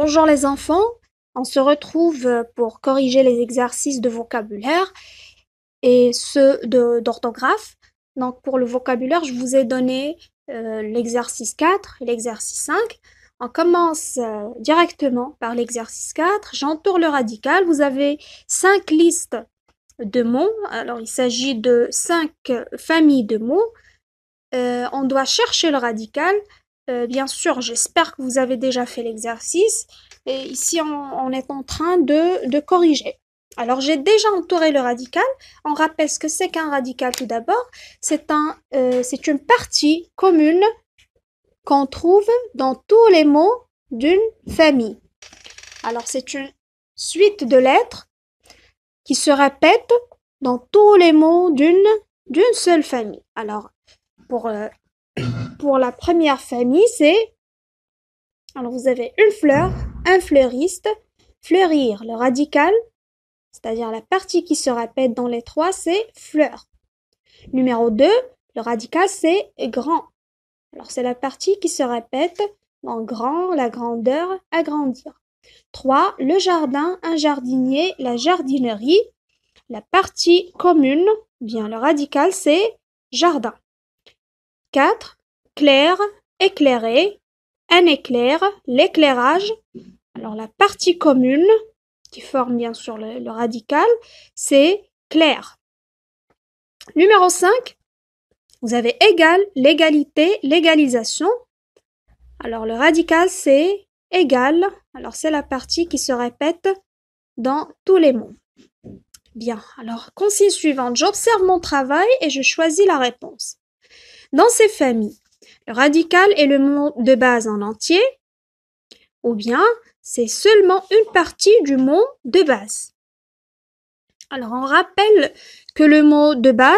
Bonjour les enfants, on se retrouve pour corriger les exercices de vocabulaire et ceux d'orthographe. Donc pour le vocabulaire, je vous ai donné l'exercice 4 et l'exercice 5. On commence directement par l'exercice 4. J'entoure le radical. Vous avez 5 listes de mots. Alors il s'agit de 5 familles de mots. On doit chercher le radical. Bien sûr, j'espère que vous avez déjà fait l'exercice. Et ici, on est en train de corriger. Alors, j'ai déjà entouré le radical. On rappelle ce que c'est qu'un radical tout d'abord. C'est une partie commune qu'on trouve dans tous les mots d'une famille. Alors, c'est une suite de lettres qui se répètent dans tous les mots d'une seule famille. Alors, pour la première famille, alors vous avez une fleur, un fleuriste, fleurir, le radical, c'est-à-dire la partie qui se répète dans les trois, c'est fleur. Numéro 2, le radical, c'est grand. Alors c'est la partie qui se répète dans grand, la grandeur, agrandir. 3, le jardin, un jardinier, la jardinerie, la partie commune, bien le radical, c'est jardin. 4, clair, éclairé, un éclair, l'éclairage. Alors la partie commune, qui forme bien sûr le radical, c'est clair. Numéro 5, vous avez égal, l'égalité, l'égalisation. Alors le radical, c'est égal. Alors c'est la partie qui se répète dans tous les mots. Bien, alors consigne suivante, j'observe mon travail et je choisis la réponse. Dans ces familles, le radical est le mot de base en entier, ou bien c'est seulement une partie du mot de base. Alors on rappelle que le mot de base,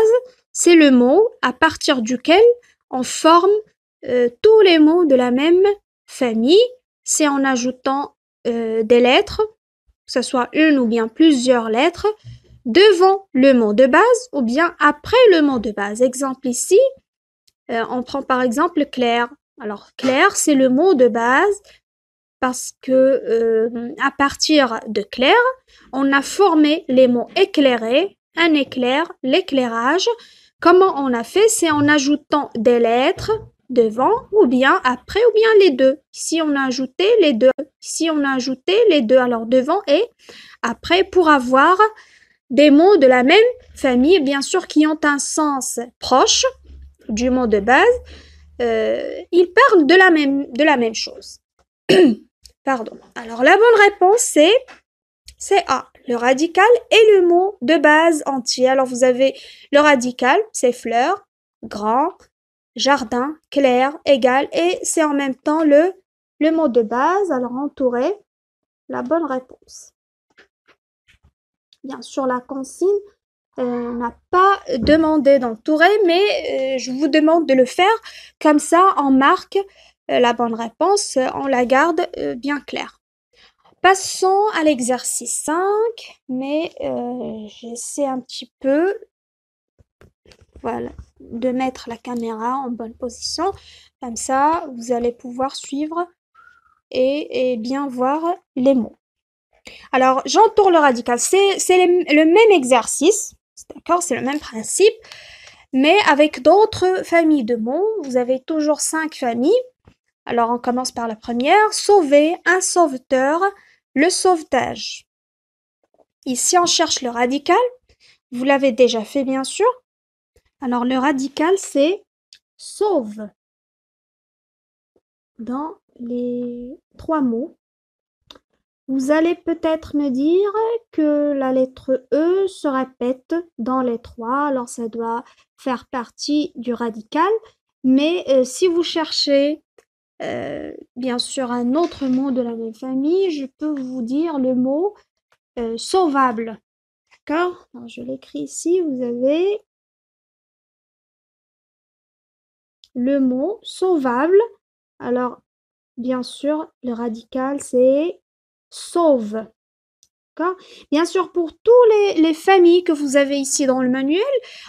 c'est le mot à partir duquel on forme tous les mots de la même famille, c'est en ajoutant des lettres, que ce soit une ou bien plusieurs lettres, devant le mot de base ou bien après le mot de base. Exemple ici, on prend par exemple clair. Alors clair, c'est le mot de base parce que à partir de clair, on a formé les mots éclairé, un éclair, l'éclairage. Comment on a fait? C'est en ajoutant des lettres devant ou bien après ou bien les deux. Ici, on a ajouté les deux. Ici, on a ajouté les deux. Alors devant et après pour avoir des mots de la même famille, bien sûr, qui ont un sens proche du mot de base. Ils parlent de la même chose. Pardon. Alors, la bonne réponse, c'est A. Le radical est le mot de base entier. Alors, vous avez le radical, c'est fleur, grand, jardin, clair, égal, et c'est en même temps le mot de base. Alors, entouré, la bonne réponse. Bien sûr, la consigne n'a pas demandé d'entourer, mais je vous demande de le faire. Comme ça, on marque la bonne réponse, on la garde bien claire. Passons à l'exercice 5, mais j'essaie un petit peu voilà, de mettre la caméra en bonne position. Comme ça, vous allez pouvoir suivre et bien voir les mots. Alors, j'entoure le radical. C'est le même exercice, d'accord? C'est le même principe, mais avec d'autres familles de mots. Vous avez toujours 5 familles. Alors, on commence par la première. Sauver, un sauveteur, le sauvetage. Ici, on cherche le radical. Vous l'avez déjà fait, bien sûr. Alors, le radical, c'est sauve. Dans les 3 mots. Vous allez peut-être me dire que la lettre E se répète dans les 3, alors ça doit faire partie du radical. Mais si vous cherchez bien sûr un autre mot de la même famille, je peux vous dire le mot sauvable. D'accord? Alors, je l'écris ici, vous avez le mot sauvable. Alors, bien sûr, le radical, c'est sauve. D'accord? Bien sûr, pour tous les familles que vous avez ici dans le manuel,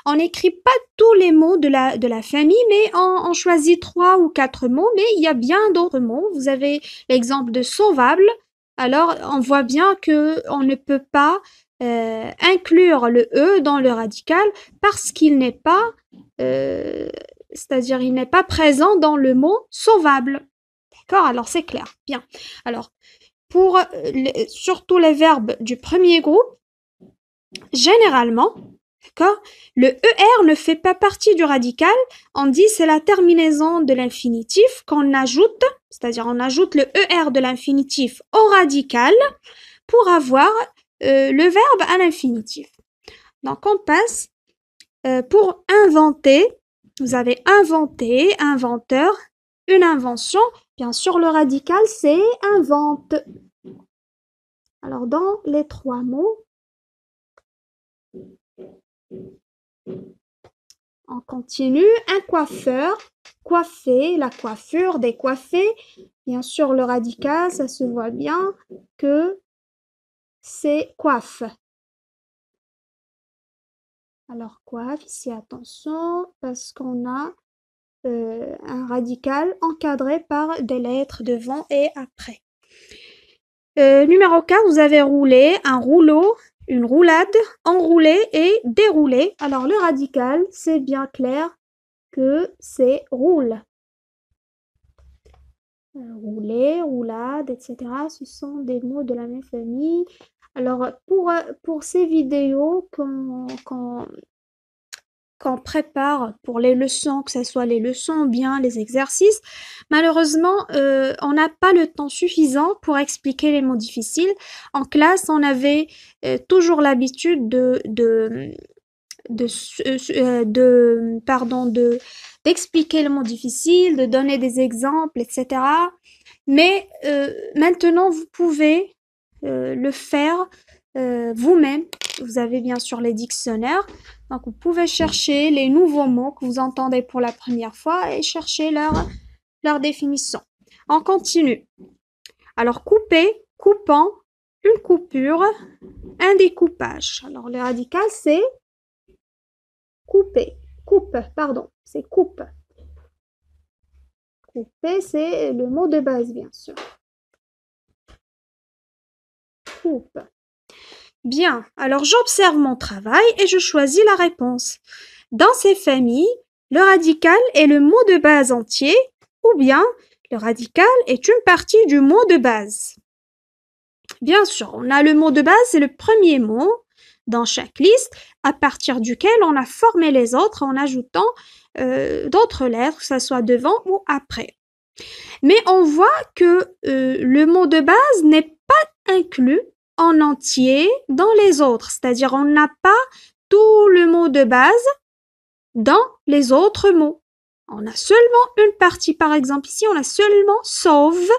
on n'écrit pas tous les mots de la famille, mais on choisit 3 ou 4 mots, mais il y a bien d'autres mots. Vous avez l'exemple de sauvable, alors on voit bien que on ne peut pas inclure le E dans le radical parce qu'il n'est pas, c'est-à-dire il n'est pas présent dans le mot sauvable. D'accord? Alors c'est clair. Bien. Alors, pour surtout les verbes du premier groupe, généralement, d'accord, le ER ne fait pas partie du radical. On dit c'est la terminaison de l'infinitif qu'on ajoute, c'est-à-dire on ajoute le ER de l'infinitif au radical pour avoir le verbe à l'infinitif. Donc on passe pour inventer. Vous avez inventé, inventeur, une invention. Bien sûr, le radical, c'est invente. Alors, dans les trois mots, on continue. Un coiffeur, coiffer, la coiffure, décoiffer. Bien sûr, le radical, ça se voit bien que c'est coiffe. Alors, coiffe, ici, attention, parce qu'on a un radical encadré par des lettres devant et après. Numéro 4, vous avez roulé, un rouleau, une roulade, enrouler et dérouler. Alors, le radical, c'est bien clair que c'est roule. Rouler, roulade, etc. Ce sont des mots de la même famille. Alors, pour ces vidéos qu'on prépare pour les leçons, que ce soit les leçons ou bien les exercices, malheureusement, on n'a pas le temps suffisant pour expliquer les mots difficiles. En classe, on avait toujours l'habitude d'expliquer le mot difficile, de donner des exemples, etc. Mais maintenant, vous pouvez le faire vous-même. Vous avez bien sûr les dictionnaires. Donc, vous pouvez chercher les nouveaux mots que vous entendez pour la première fois et chercher leur définition. On continue. Alors, couper, coupant, une coupure, un découpage. Alors, le radical, c'est couper. Coupe, pardon, c'est coupe. Couper, c'est le mot de base, bien sûr. Coupe. Bien, alors j'observe mon travail et je choisis la réponse. Dans ces familles, le radical est le mot de base entier ou bien le radical est une partie du mot de base. Bien sûr, on a le mot de base, c'est le premier mot dans chaque liste à partir duquel on a formé les autres en ajoutant d'autres lettres, que ce soit devant ou après. Mais on voit que le mot de base n'est pas inclus en entier dans les autres, c'est-à-dire on n'a pas tout le mot de base dans les autres mots. On a seulement une partie, par exemple ici, on a seulement sauve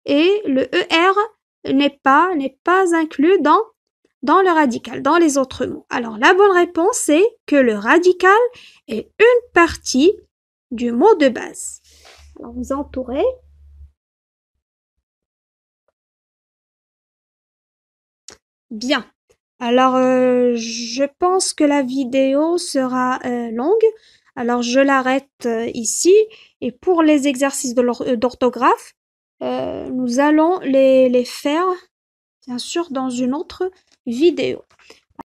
et le ER n'est pas inclus dans le radical, dans les autres mots. Alors la bonne réponse c'est que le radical est une partie du mot de base. Alors vous entourez. Bien. Alors, je pense que la vidéo sera longue. Alors, je l'arrête ici. Et pour les exercices d'orthographe, nous allons les faire, bien sûr, dans une autre vidéo.